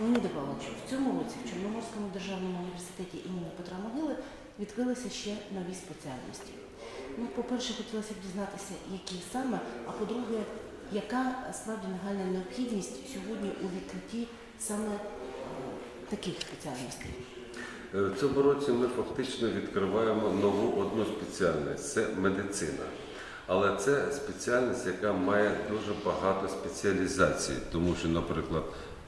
Леоніде Павловичу, в цьому році в Чорноморському державному університеті імені Петра Могили відкрилися ще нові спеціальності. По-перше, хотілося б дізнатися, які саме, а по-друге, яка справді нагальна необхідність сьогодні у відкритті саме таких спеціальностей? В цьому році ми фактично відкриваємо нову одну спеціальність – це медицина. Але це спеціальність, яка має дуже багато спеціалізацій, тому що, наприклад,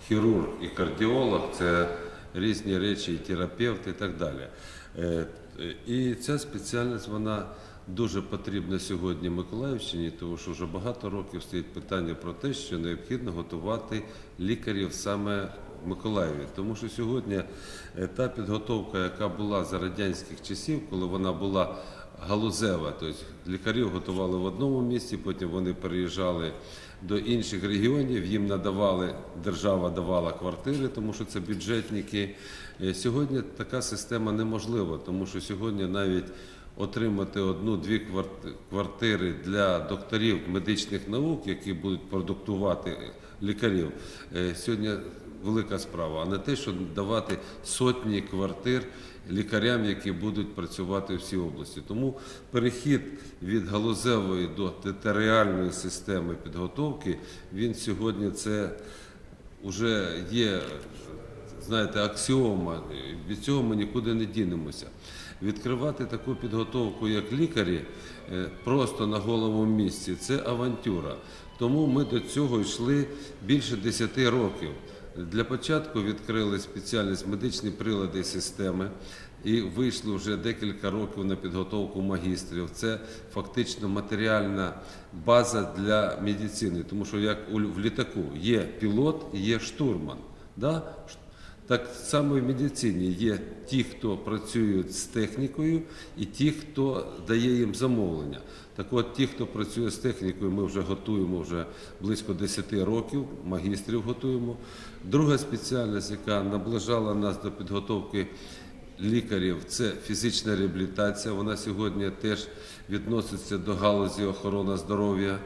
хірург і кардіолог – це різні речі, і терапевт, і так далі. І ця спеціальність, вона дуже потрібна сьогодні Миколаївщині, тому що вже багато років стоїть питання про те, що необхідно готувати лікарів саме в Миколаєві. Тому що сьогодні та підготовка, яка була за радянських часів, коли вона була галузева, тобто лікарів готували в одному місці, потім вони переїжджали до інших регіонів, їм надавали, держава давала квартири, тому що це бюджетники. Сьогодні така система неможлива, тому що сьогодні навіть отримати одну-дві квартири для докторів медичних наук, які будуть продуктувати лікарів, сьогодні велика справа, а не те, що давати сотні квартир лікарям, які будуть працювати в всій області. Тому перехід від галузевої до територіальної системи підготовки, він сьогодні це вже є, знаєте, аксіома, від цього ми нікуди не дінемося. Відкривати таку підготовку, як лікарі, просто на голому місці – це авантюра. Тому ми до цього йшли більше 10 років. Для початку відкрили спеціальність медичні прилади і системи і вийшли вже декілька років на підготовку магістрів. Це фактично матеріальна база для медицини, тому що як в літаку є пілот і є штурман. Да? Так само і в медицині є ті, хто працюють з технікою, і ті, хто дає їм замовлення. Так от, ті, хто працює з технікою, ми вже готуємо вже близько 10 років, магістрів готуємо. Друга спеціальність, яка наближала нас до підготовки лікарів, це фізична реабілітація. Вона сьогодні теж відноситься до галузі охорони здоров'я.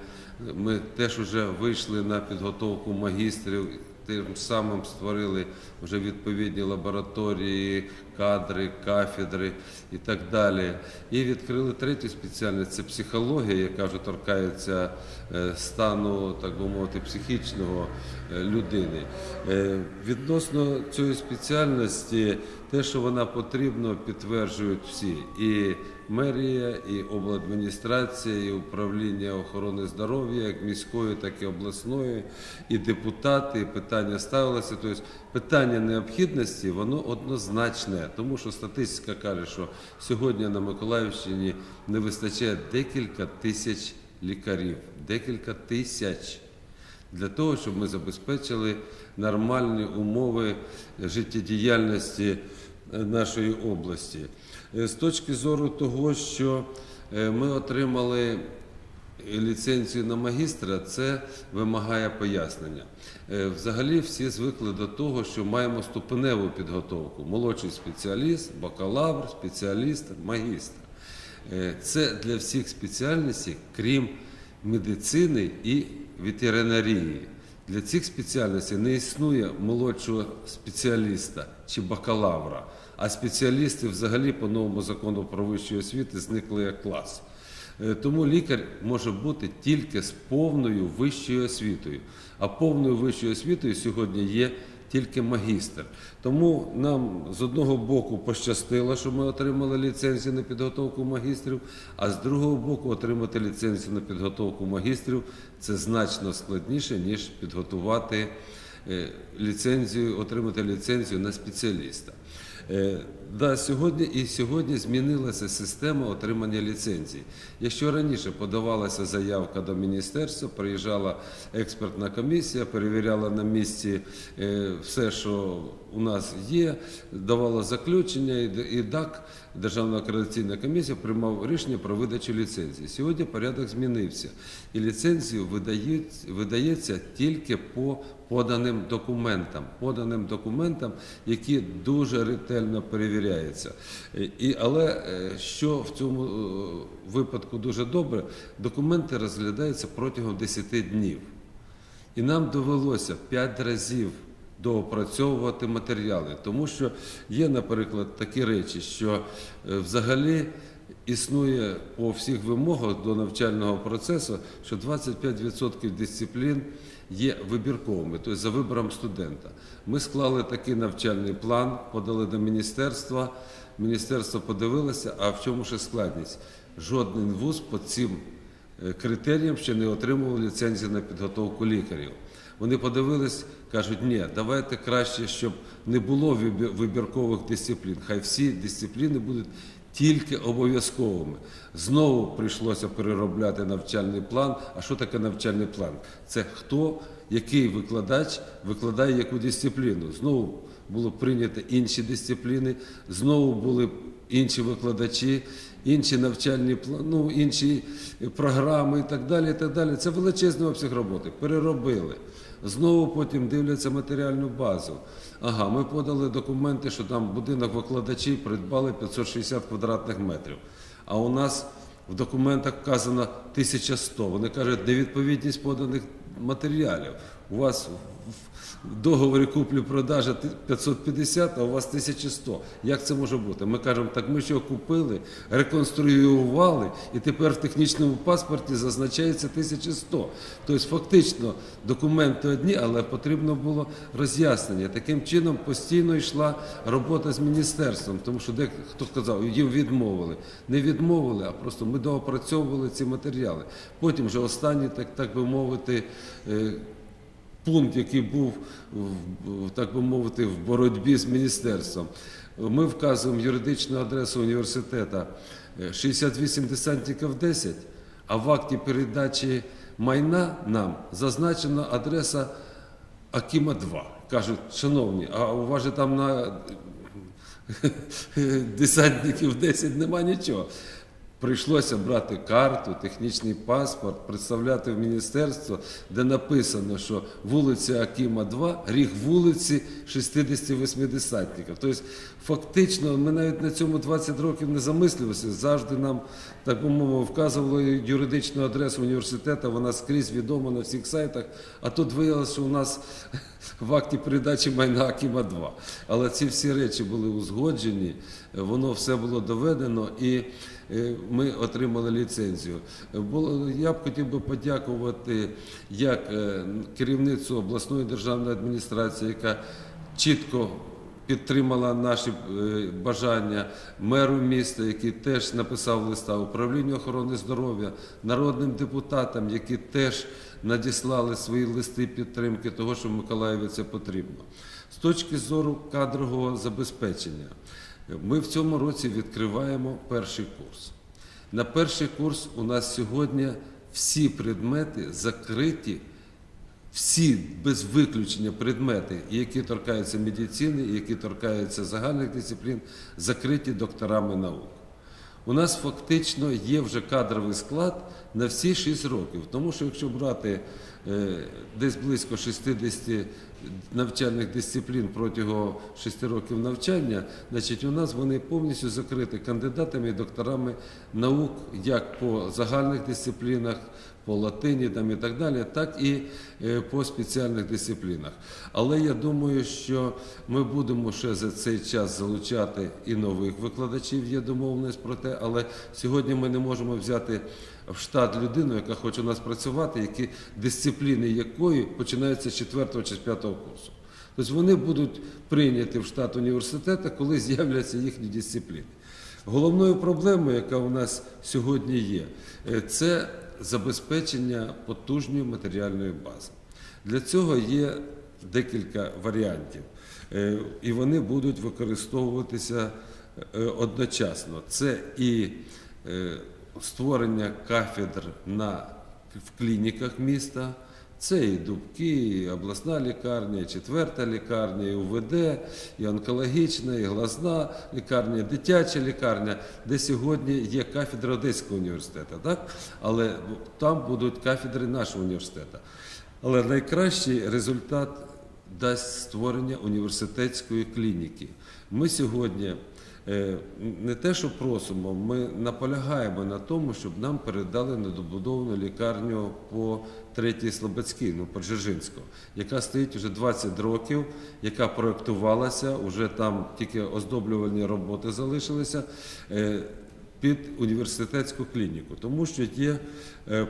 Ми теж вже вийшли на підготовку магістрів, тим самим створили вже відповідні лабораторії, кадри, кафедри і так далі. І відкрили третю спеціальність – це психологія, яка вже торкається стану, так би мовити, психічного людини. Відносно цієї спеціальності, те, що вона потрібна, підтверджують всі. І мерія, і обладміністрація, і управління охорони здоров'я, як міської, так і обласної, і депутати, і питання ставилося. Тобто питання необхідності, воно однозначне, тому що статистика каже, що сьогодні на Миколаївщині не вистачає декілька тисяч лікарів, декілька тисяч, для того, щоб ми забезпечили нормальні умови життєдіяльності нашої області. З точки зору того, що ми отримали ліцензію на магістра, це вимагає пояснення. Взагалі всі звикли до того, що маємо ступеневу підготовку. Молодший спеціаліст, бакалавр, спеціаліст, магістр. Це для всіх спеціальностей, крім медицини і ветеринарії. Для цих спеціальностей не існує молодшого спеціаліста чи бакалавра, а спеціалісти взагалі по новому закону про вищу освіту зникли як клас. Тому лікар може бути тільки з повною вищою освітою, а повною вищою освітою сьогодні є тільки магістр. Тому нам з одного боку пощастило, що ми отримали ліцензію на підготовку магістрів, а з другого боку отримати ліцензію на підготовку магістрів – це значно складніше, ніж підготувати ліцензію, отримати ліцензію на спеціаліста. Сьогодні змінилася система отримання ліцензій. Якщо раніше подавалася заявка до міністерства, приїжджала експертна комісія, перевіряла на місці все, що у нас є, давала заключення, і ДАК, Державна акредитаційна комісія, приймав рішення про видачу ліцензії. Сьогодні порядок змінився, і ліцензію видається тільки по поданим документам, які дуже ретельно перевіряються. Але що в цьому випадку дуже добре, документи розглядаються протягом 10 днів. І нам довелося 5 разів доопрацьовувати матеріали. Тому що є, наприклад, такі речі, що взагалі існує по всіх вимогах до навчального процесу, що 25% дисциплін є вибірковими, тобто за вибором студента. Ми склали такий навчальний план, подали до міністерства, міністерство подивилося, а в чому ще складність? Жоден вуз по цим критеріям ще не отримував ліцензії на підготовку лікарів. Вони подивились, кажуть, ні, давайте краще, щоб не було вибіркових дисциплін, хай всі дисципліни будуть тільки обов'язковими. Знову прийшлося переробляти навчальний план. А що таке навчальний план? Це хто, який викладач викладає яку дисципліну. Знову було прийнято інші дисципліни, знову були інші викладачі, інші навчальні плани, інші програми і так далі, і так далі. Це величезний обсяг роботи. Переробили. Знову потім дивляться матеріальну базу. Ага, ми подали документи, що там будинок викладачів придбали 560 квадратних метрів. А у нас в документах вказано 1100. Вони кажуть, невідповідність поданих матеріалів. У вас в договорі куплі-продажі 550, а у вас 1100. Як це може бути? Ми кажемо, так ми ж його купили, реконструювали, і тепер в технічному паспорті зазначається 1100. Тобто фактично документи одні, але потрібно було роз'яснення. Таким чином постійно йшла робота з міністерством, тому що дехто сказав, їм відмовили. Не відмовили, а просто ми доопрацьовували ці матеріали. Потім вже останній, так би мовити, пункт, який був, так би мовити, в боротьбі з міністерством. Ми вказуємо юридичну адресу університету 68 десантників 10, а в акті передачі майна нам зазначена адреса Акіма 2. Кажуть, шановні, а у вас же там на десантників 10 нема нічого. Прийшлося брати карту, технічний паспорт, представляти в міністерство, де написано, що вулиця Акіма 2, ріг вулиці 68 десантників. Тобто, фактично, ми навіть на цьому 20 років не замислювалися. Завжди нам, так би мовити, вказували юридичну адресу університету, вона скрізь відома на всіх сайтах, а тут виявилося, що у нас в акті передачі майна Акіма 2. Але ці всі речі були узгоджені, воно все було доведено і ми отримали ліцензію. Я б хотів би подякувати як керівництву обласної державної адміністрації, яка чітко підтримала наші бажання, меру міста, який теж написав листа, управлінню охорони здоров'я, народним депутатам, які теж надіслали свої листи підтримки того, що в Миколаєві це потрібно. З точки зору кадрового забезпечення, ми в цьому році відкриваємо перший курс. На перший курс у нас сьогодні всі предмети закриті, всі без виключення предмети, які торкаються медицини, які торкаються загальних дисциплін, закриті докторами наук. У нас фактично є вже кадровий склад на всі 6 років, тому що якщо брати десь близько 60 навчальних дисциплін протягом 6 років навчання, значить у нас вони повністю закриті кандидатами і докторами наук як по загальних дисциплінах, по латині там, і так далі, так і по спеціальних дисциплінах. Але я думаю, що ми будемо ще за цей час залучати і нових викладачів, є домовленість про те, але сьогодні ми не можемо взяти в штат людину, яка хоче у нас працювати, які дисципліни якої починаються з 4 чи з 5 курсу. Тобто вони будуть прийняті в штат університету, коли з'являться їхні дисципліни. Головною проблемою, яка у нас сьогодні є, це забезпечення потужної матеріальної бази. Для цього є декілька варіантів, і вони будуть використовуватися одночасно. Це і створення кафедр в клініках міста, це і Дубки, і обласна лікарня, і 4-та лікарня, і УВД, і онкологічна, і глазна лікарня, і дитяча лікарня, де сьогодні є кафедра Одеського університету, так? Але там будуть кафедри нашого університету. Але найкращий результат дасть створення університетської клініки. Ми сьогодні не те, що просимо, ми наполягаємо на тому, щоб нам передали недобудовану лікарню по 3-й Слободській, по Дзержинського, яка стоїть вже 20 років, яка проєктувалася, вже там тільки оздоблювальні роботи залишилися, під університетську клініку. Тому що є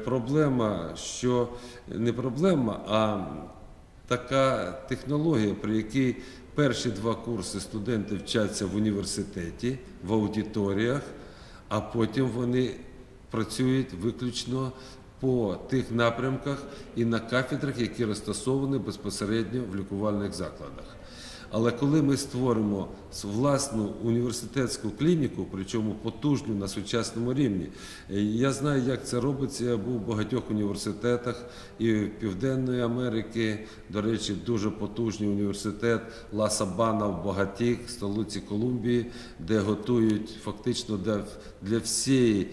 проблема, що не проблема, а така технологія, при якій перші 2 курси студенти вчаться в університеті, в аудиторіях, а потім вони працюють виключно по тих напрямках і на кафедрах, які розташовані безпосередньо в лікувальних закладах. Але коли ми створимо власну університетську клініку, причому потужну на сучасному рівні, я знаю, як це робиться, я був в багатьох університетах і Південної Америки, до речі, дуже потужний університет Ла Сабана в Богатік, столиці Колумбії, де готують фактично для всієї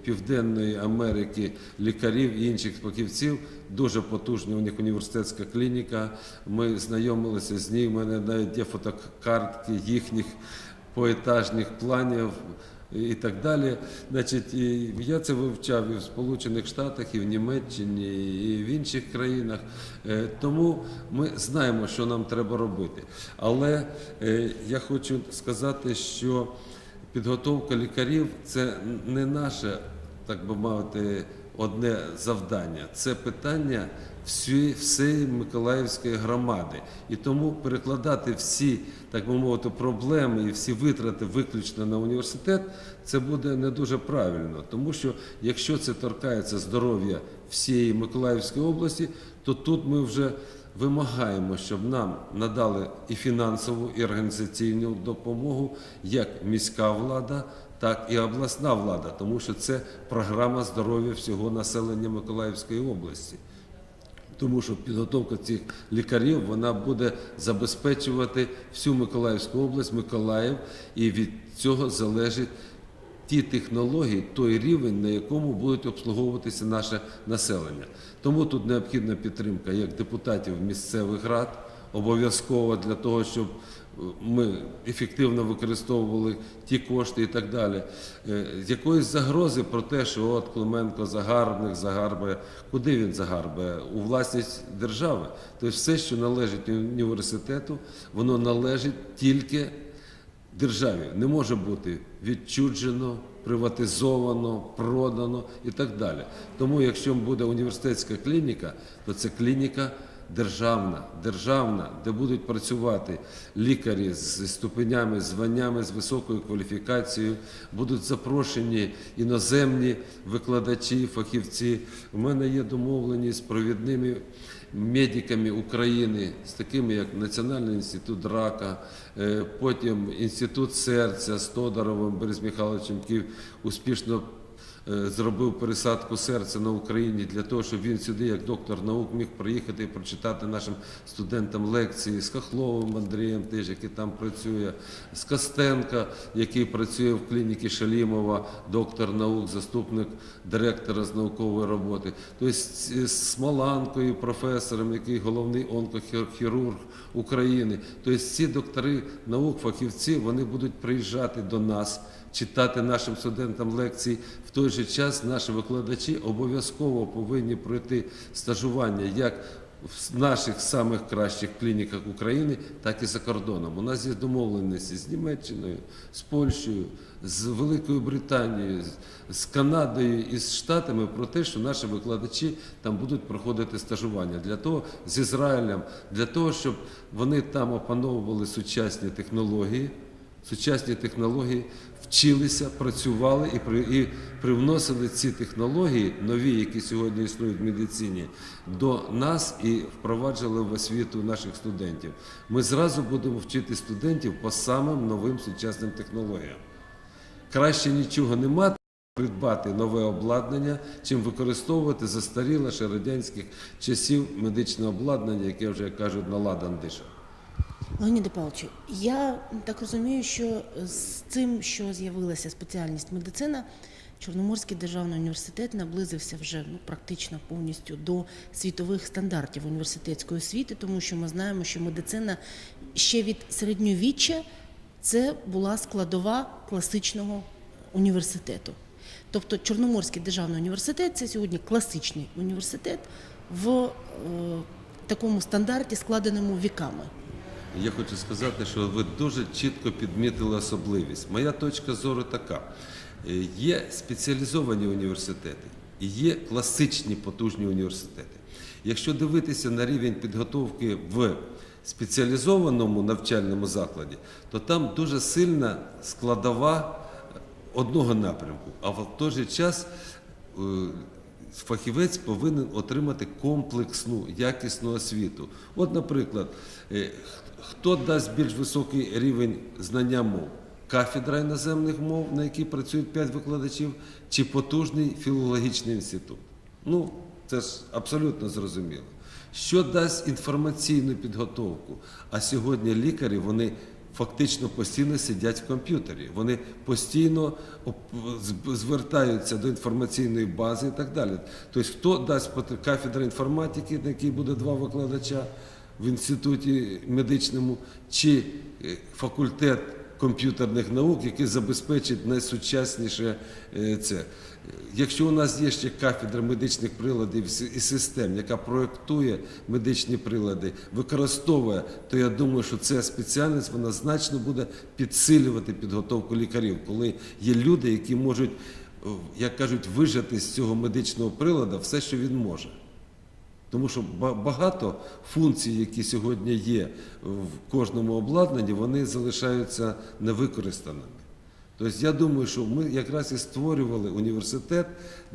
Південної Америки лікарів і інших фахівців. Дуже потужна у них університетська клініка. Ми знайомилися з ними, у мене навіть є фотокартки їхніх поетажних планів і так далі. Значить, я це вивчав і в Сполучених Штатах, і в Німеччині, і в інших країнах. Тому ми знаємо, що нам треба робити. Але я хочу сказати, що підготовка лікарів – це не наше, так би мовити, одне завдання. Це питання всієї Миколаївської громади. І тому перекладати всі, так би мовити, проблеми і всі витрати виключно на університет – це буде не дуже правильно. Тому що якщо це торкається здоров'я всієї Миколаївської області, то тут ми вже вимагаємо, щоб нам надали і фінансову, і організаційну допомогу, як міська влада, так і обласна влада, тому що це програма здоров'я всього населення Миколаївської області. Тому що підготовка цих лікарів, вона буде забезпечувати всю Миколаївську область, Миколаїв, і від цього залежить ті технології, той рівень, на якому будуть обслуговуватися наше населення. Тому тут необхідна підтримка як депутатів місцевих рад, обов'язково для того, щоб ми ефективно використовували ті кошти і так далі. Якоїсь загрози про те, що от Клименко загарбає. Куди він загарбає? У власність держави. Тобто все, що належить університету, воно належить тільки державі. Не може бути відчужено, приватизовано, продано і так далі. Тому якщо буде університетська клініка, то це клініка державна, де будуть працювати лікарі з ступенями, званнями, з високою кваліфікацією, будуть запрошені іноземні викладачі, фахівці. У мене є домовленість з провідними медиками України, з такими як Національний інститут рака, потім Інститут серця з Тодоровим Борисом Михайловичем, який успішно зробив пересадку серця на Україні для того, щоб він сюди, як доктор наук, міг приїхати і прочитати нашим студентам лекції, з Хохловим Андрієм, теж, який там працює, з Костенка, який працює в клініці Шалімова, доктор наук, заступник директора з наукової роботи, тобто з Смоланкою, професором, який головний онкохірург України. Тобто ці доктори наук, фахівці, вони будуть приїжджати до нас, читати нашим студентам лекції. В той же час наші викладачі обов'язково повинні пройти стажування як в наших самих кращих клініках України, так і за кордоном. У нас є домовленості з Німеччиною, з Польщею, з Великою Британією, з Канадою і з Штатами про те, що наші викладачі там будуть проходити стажування. Для того, з Ізраїлем, для того, щоб вони там опановували сучасні технології, вчилися, працювали і привносили ці технології, нові, які сьогодні існують в медицині, до нас і впроваджували в освіту наших студентів. Ми зразу будемо вчити студентів по самим новим сучасним технологіям. Краще нічого не мати, придбати нове обладнання, чим використовувати застаріле ще радянських часів медичне обладнання, яке вже, як кажуть, на ладан дише. Леоніде Павловичу, я так розумію, що з цим, що з'явилася спеціальність медицина, Чорноморський державний університет наблизився вже практично повністю до світових стандартів університетської освіти, тому що ми знаємо, що медицина ще від середньовіччя це була складова класичного університету. Тобто Чорноморський державний університет – це сьогодні класичний університет в такому стандарті, складеному віками. Я хочу сказати, що ви дуже чітко підмітили особливість. Моя точка зору така. Є спеціалізовані університети і є класичні потужні університети. Якщо дивитися на рівень підготовки в спеціалізованому навчальному закладі, то там дуже сильна складова одного напрямку, а в той же час фахівець повинен отримати комплексну, якісну освіту. От, наприклад, хто дасть більш високий рівень знання мов? Кафедра іноземних мов, на якій працюють 5 викладачів, чи потужний філологічний інститут? Ну, це ж абсолютно зрозуміло. Що дасть інформаційну підготовку? А сьогодні лікарі, вони фактично постійно сидять в комп'ютері. Вони постійно звертаються до інформаційної бази і так далі. Тобто, хто дасть кафедра інформатики, на якій буде 2 викладача в інституті медичному, чи факультет комп'ютерних наук, який забезпечить найсучасніше це. Якщо у нас є ще кафедра медичних приладів і систем, яка проєктує медичні прилади, використовує, то я думаю, що ця спеціальність, вона значно буде підсилювати підготовку лікарів, коли є люди, які можуть, як кажуть, вижати з цього медичного приладу все, що він може. Тому що багато функцій, які сьогодні є в кожному обладнанні, вони залишаються невикористаними. Тобто я думаю, що ми якраз і створювали університет,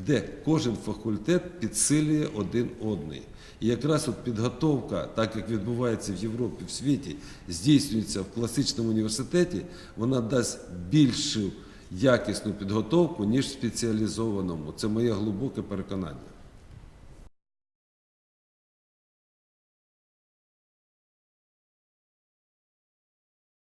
де кожен факультет підсилює один одний. І якраз от підготовка, так як відбувається в Європі, в світі, здійснюється в класичному університеті, вона дасть більшу якісну підготовку, ніж в спеціалізованому. Це моє глибоке переконання.